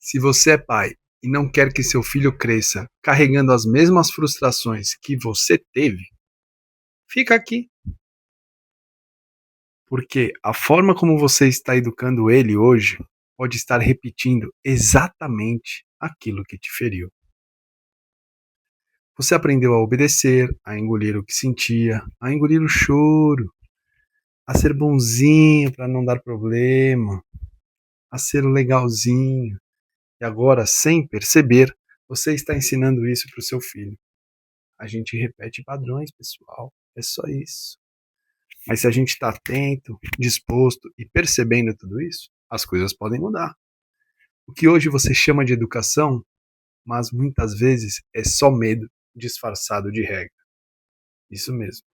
Se você é pai e não quer que seu filho cresça carregando as mesmas frustrações que você teve, fica aqui. Porque a forma como você está educando ele hoje pode estar repetindo exatamente aquilo que te feriu. Você aprendeu a obedecer, a engolir o que sentia, a engolir o choro, a ser bonzinho para não dar problema, a ser legalzinho. E agora, sem perceber, você está ensinando isso para o seu filho. A gente repete padrões, pessoal. É só isso. Mas se a gente está atento, disposto e percebendo tudo isso, as coisas podem mudar. O que hoje você chama de educação, mas muitas vezes é só medo disfarçado de regra. Isso mesmo.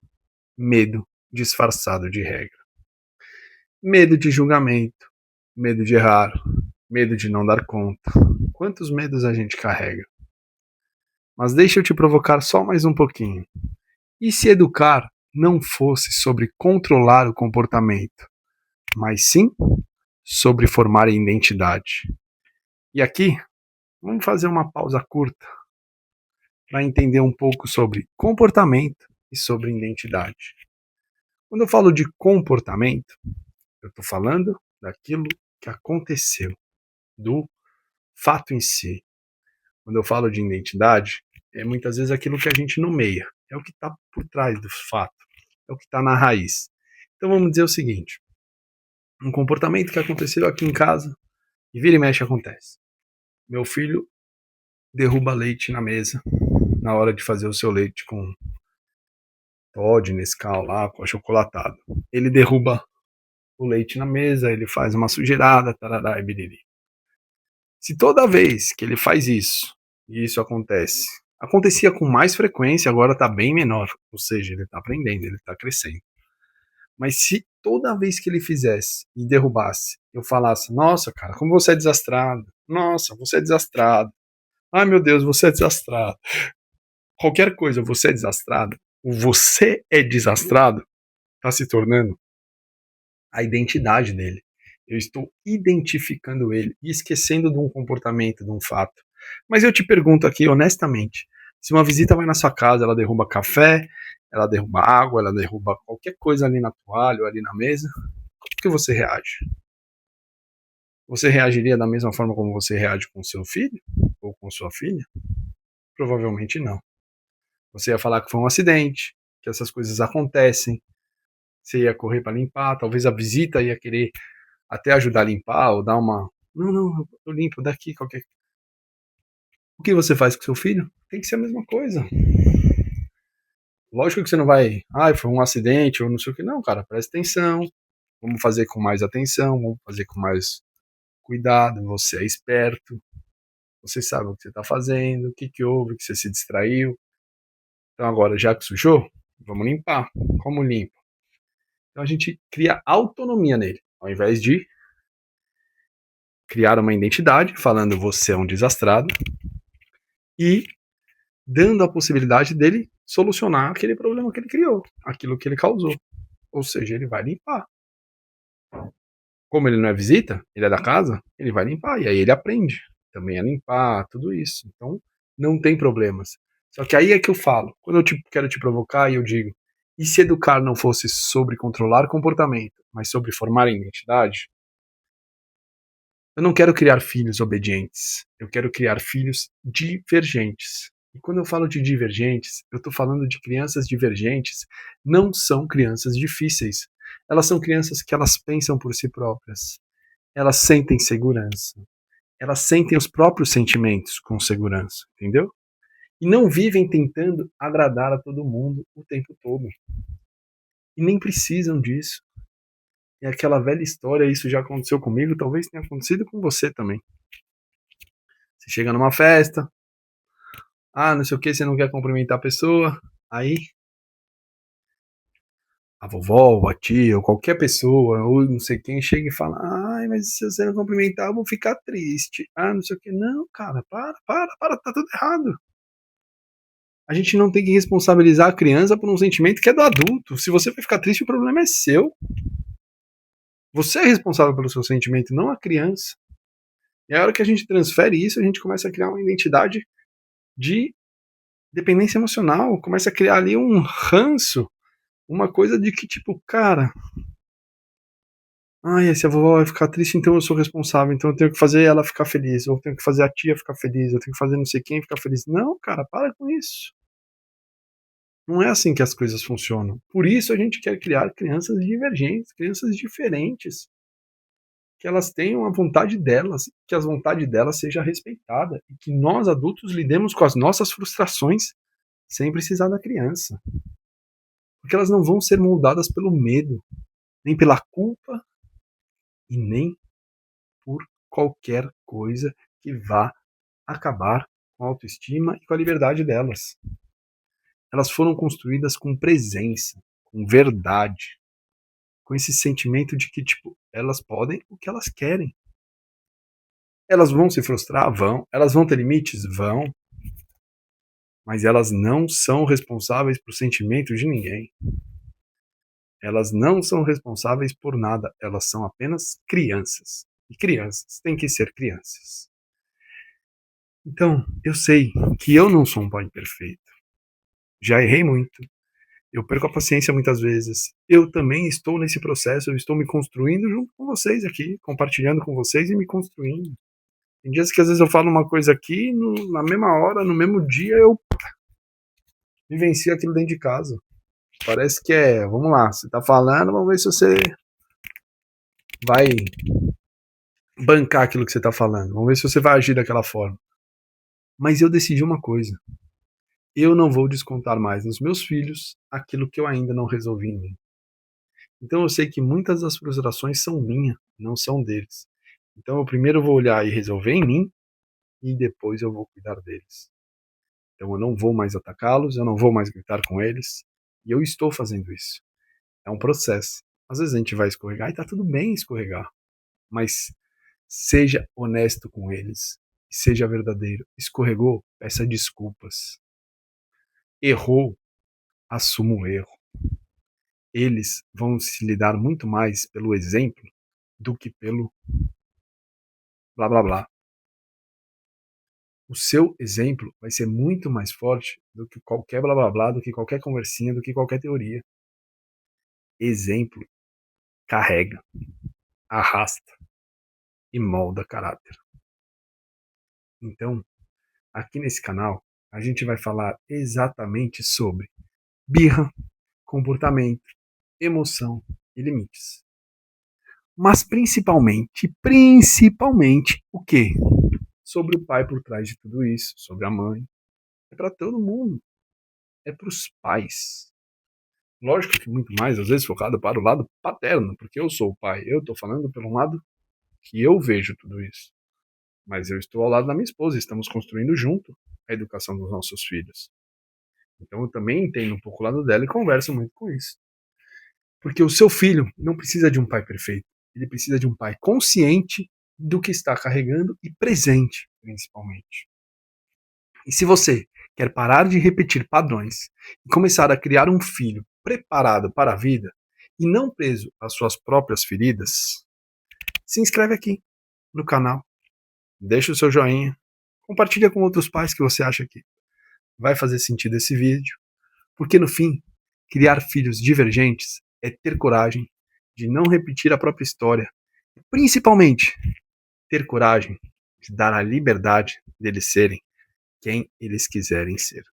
Medo disfarçado de regra. Medo de julgamento, medo de errar, medo de não dar conta. Quantos medos a gente carrega? Mas deixa eu te provocar só mais um pouquinho. E se educar não fosse sobre controlar o comportamento, mas sim sobre formar identidade? E aqui, vamos fazer uma pausa curta para entender um pouco sobre comportamento e sobre identidade. Quando eu falo de comportamento, eu estou falando daquilo que aconteceu, do fato em si. Quando eu falo de identidade, é muitas vezes aquilo que a gente nomeia, é o que está por trás do fato, é o que está na raiz. Então vamos dizer o seguinte: um comportamento que aconteceu aqui em casa e vira e mexe acontece. Meu filho derruba leite na mesa na hora de fazer o seu leite com Toddy, Nescau lá, com achocolatado. Ele derruba o leite na mesa, ele faz uma sujeirada, tarará e biriri. Se toda vez que ele faz isso, e isso acontece, acontecia com mais frequência, agora está bem menor, ou seja, ele está aprendendo, ele está crescendo. Mas se toda vez que ele fizesse e derrubasse, eu falasse: nossa, cara, como você é desastrado, nossa, você é desastrado, ai meu Deus, você é desastrado, qualquer coisa, você é desastrado, o você é desastrado está se tornando a identidade dele. Eu estou identificando ele e esquecendo de um comportamento, de um fato. Mas eu te pergunto aqui, honestamente, se uma visita vai na sua casa, ela derruba café, ela derruba água, ela derruba qualquer coisa ali na toalha ou ali na mesa, como que você reage? Você reagiria da mesma forma como você reage com seu filho ou com sua filha? Provavelmente não. Você ia falar que foi um acidente, que essas coisas acontecem, você ia correr para limpar, talvez a visita ia querer até ajudar a limpar ou dar uma. Não, não, eu limpo daqui, qualquer. O que você faz com seu filho? Tem que ser a mesma coisa. Lógico que você não vai. Ah, foi um acidente ou não sei o que. Não, cara, presta atenção. Vamos fazer com mais atenção, vamos fazer com mais cuidado. Você é esperto, você sabe o que você está fazendo, o que, que houve, que você se distraiu. Então agora, já que sujou, vamos limpar. Como limpa? Então a gente cria autonomia nele, ao invés de criar uma identidade, falando você é um desastrado, e dando a possibilidade dele solucionar aquele problema que ele criou, aquilo que ele causou. Ou seja, ele vai limpar. Como ele não é visita, ele é da casa, ele vai limpar. E aí ele aprende também a limpar, tudo isso. Então, não tem problemas. Só que aí é que eu falo, quando eu quero te provocar, e eu digo: e se educar não fosse sobre controlar comportamento, mas sobre formar identidade? Eu não quero criar filhos obedientes, eu quero criar filhos divergentes. E quando eu falo de divergentes, eu estou falando de crianças divergentes, não são crianças difíceis. Elas são crianças que elas pensam por si próprias. Elas sentem segurança. Elas sentem os próprios sentimentos com segurança, entendeu? E não vivem tentando agradar a todo mundo o tempo todo. E nem precisam disso. É aquela velha história, isso já aconteceu comigo, talvez tenha acontecido com você também. Você chega numa festa, não sei o que, você não quer cumprimentar a pessoa, aí a vovó, ou a tia, ou qualquer pessoa, ou não sei quem, chega e fala: ai, mas se você não cumprimentar, eu vou ficar triste. Não sei o que. Não, cara, para, tá tudo errado. A gente não tem que responsabilizar a criança por um sentimento que é do adulto. Se você vai ficar triste, o problema é seu. Você é responsável pelo seu sentimento, não a criança. E a hora que a gente transfere isso, a gente começa a criar uma identidade de dependência emocional, começa a criar ali um ranço, uma coisa de que, tipo, cara, ai, se a vovó vai ficar triste, então eu sou responsável, então eu tenho que fazer ela ficar feliz, ou eu tenho que fazer a tia ficar feliz, eu tenho que fazer não sei quem ficar feliz. Não, cara, para com isso. Não é assim que as coisas funcionam. Por isso a gente quer criar crianças divergentes, crianças diferentes, que elas tenham a vontade delas, que a vontade delas seja respeitada e que nós adultos lidemos com as nossas frustrações sem precisar da criança. Porque elas não vão ser moldadas pelo medo, nem pela culpa e nem por qualquer coisa que vá acabar com a autoestima e com a liberdade delas. Elas foram construídas com presença, com verdade, com esse sentimento de que, tipo, elas podem o que elas querem. Elas vão se frustrar? Vão. Elas vão ter limites? Vão. Mas elas não são responsáveis por sentimentos de ninguém. Elas não são responsáveis por nada. Elas são apenas crianças. E crianças têm que ser crianças. Então, eu sei que eu não sou um pai perfeito. Já errei muito. Eu perco a paciência muitas vezes. Eu também estou nesse processo, eu estou me construindo junto com vocês aqui, compartilhando com vocês e me construindo. Tem dias que às vezes eu falo uma coisa aqui, na mesma hora, no mesmo dia, eu vivencio aquilo dentro de casa. Parece que é, vamos lá, você tá falando, vamos ver se você vai bancar aquilo que você tá falando. Vamos ver se você vai agir daquela forma. Mas eu decidi uma coisa. Eu não vou descontar mais nos meus filhos aquilo que eu ainda não resolvi em mim. Então eu sei que muitas das frustrações são minhas, não são deles. Então eu primeiro vou olhar e resolver em mim e depois eu vou cuidar deles. Então eu não vou mais atacá-los, eu não vou mais gritar com eles. E eu estou fazendo isso. É um processo. Às vezes a gente vai escorregar e tá tudo bem escorregar. Mas seja honesto com eles. Seja verdadeiro. Escorregou, peça desculpas. Errou, assuma o erro. Eles vão se lidar muito mais pelo exemplo do que pelo blá blá blá. O seu exemplo vai ser muito mais forte do que qualquer blá blá blá, do que qualquer conversinha, do que qualquer teoria. Exemplo carrega, arrasta e molda caráter. Então, aqui nesse canal, a gente vai falar exatamente sobre birra, comportamento, emoção e limites. Mas principalmente o quê? Sobre o pai por trás de tudo isso, sobre a mãe. É para todo mundo. É para os pais. Lógico que muito mais, às vezes, focado para o lado paterno, porque eu sou o pai. Eu estou falando pelo lado que eu vejo tudo isso. Mas eu estou ao lado da minha esposa, estamos construindo junto a educação dos nossos filhos. Então eu também entendo um pouco o lado dela e converso muito com isso. Porque o seu filho não precisa de um pai perfeito. Ele precisa de um pai consciente do que está carregando e presente, principalmente. E se você quer parar de repetir padrões e começar a criar um filho preparado para a vida e não preso às suas próprias feridas, se inscreve aqui no canal, deixa o seu joinha, compartilha com outros pais que você acha que vai fazer sentido esse vídeo, porque no fim, criar filhos divergentes é ter coragem de não repetir a própria história, principalmente ter coragem de dar a liberdade deles serem quem eles quiserem ser.